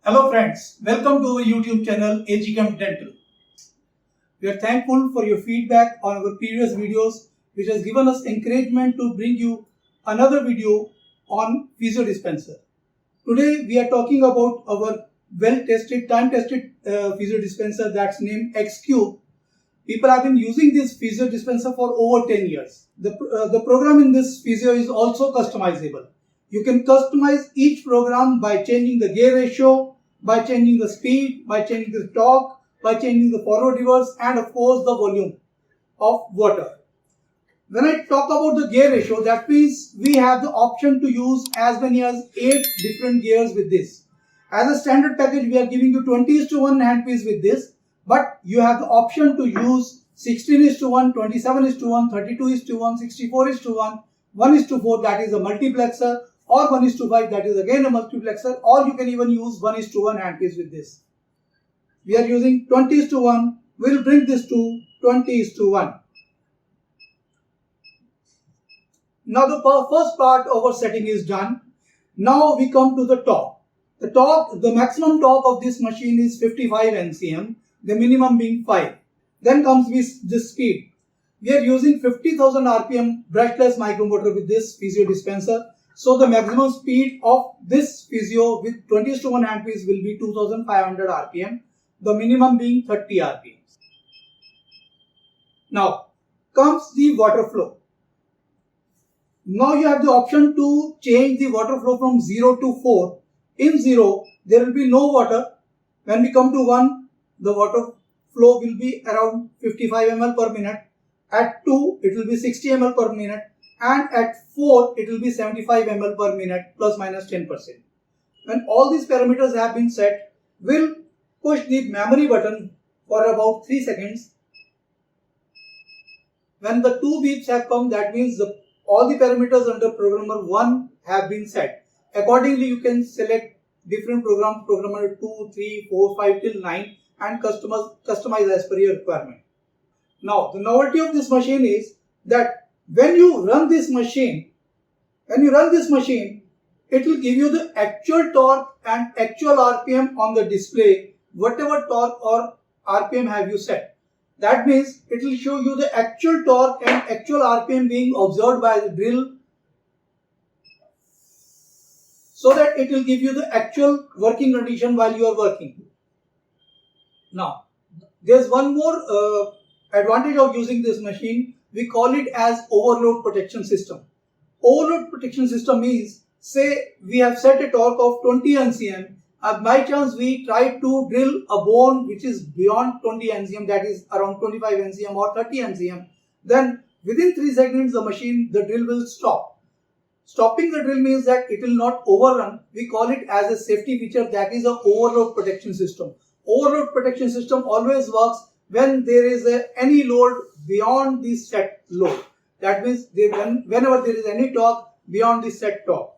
Hello friends, welcome to our YouTube channel Agkem Dental. We are thankful for your feedback on our previous videos which has given us encouragement to bring you another video on physio dispenser. Today we are talking about our well-tested, time-tested physio dispenser that's named Agkem. People have been using this physio dispenser for over 10 years. The program in this physio is also customizable. You can customize each program by changing the gear ratio, by changing the speed, by changing the torque, by changing the forward reverse, and of course the volume of water. When I talk about the gear ratio, that means we have the option to use as many as 8 different gears with this. As a standard package, we are giving you 20:1 handpiece with this, but you have the option to use 16:1, 27:1, 32:1, 64:1, 1:4, that is a multiplexer, or 1:5, that is again a multiplexer, or you can even use 1:1 handpiece with this. We are using 20:1, we will bring this to 20:1. Now the first part of our setting is done. Now we come to the torque. The maximum torque of this machine is 55 NCM, the minimum being 5. Then comes the speed. We are using 50,000 RPM brushless micromotor with this physio dispenser. So the maximum speed of this physio with 20:1 handpiece will be 2500 RPM, the minimum being 30 RPM. Now comes the water flow. Now you have the option to change the water flow from 0 to 4. In 0, there will be no water. When we come to 1, the water flow will be around 55 ml per minute. At 2, it will be 60 ml per minute. And at 4, it will be 75 ml per minute plus minus 10%. When all these parameters have been set, we'll push the memory button for about 3 seconds. When the 2 beeps have come, that means all the parameters under programmer 1 have been set. Accordingly, you can select different programs, programmer 2, 3, 4, 5 till 9, and customize as per your requirement. Now, the novelty of this machine is that when you run this machine, it will give you the actual torque and actual RPM on the display, whatever torque or RPM have you set. That means it will show you the actual torque and actual RPM being observed by the drill, so that it will give you the actual working condition while you are working. Now, there's one more advantage of using this machine. We call it as overload protection system. Overload protection system means, say we have set a torque of 20 NCM, and by chance we try to drill a bone which is beyond 20 NCM, that is around 25 NCM or 30 NCM, then within 3 seconds the drill will stop. Stopping the drill means that it will not overrun. We call it as a safety feature, that is an overload protection system. Overload protection system always works when there is any load beyond the set load. That means whenever there is any torque beyond the set torque.